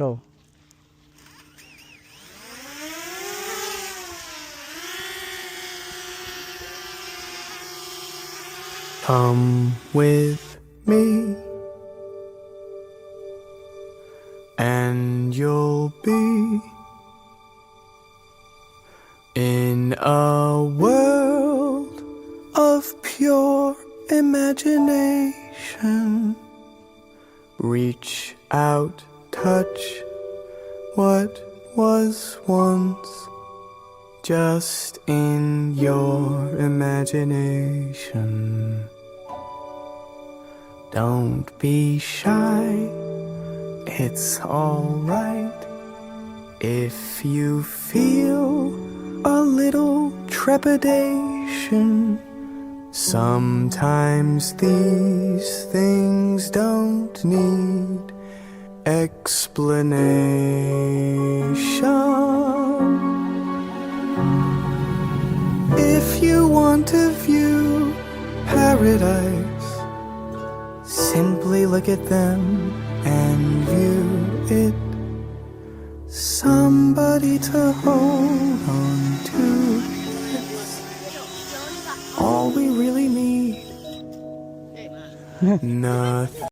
Go. Come with me, and you'll be in a world of pure imagination. Reach out, touch what was once just in your imagination. Don't be shy, it's alright if you feel a little trepidation. Sometimes these things don't need explanation. If you want to view paradise, simply look at them and view it. Somebody to hold on to. All we really need. Nothing.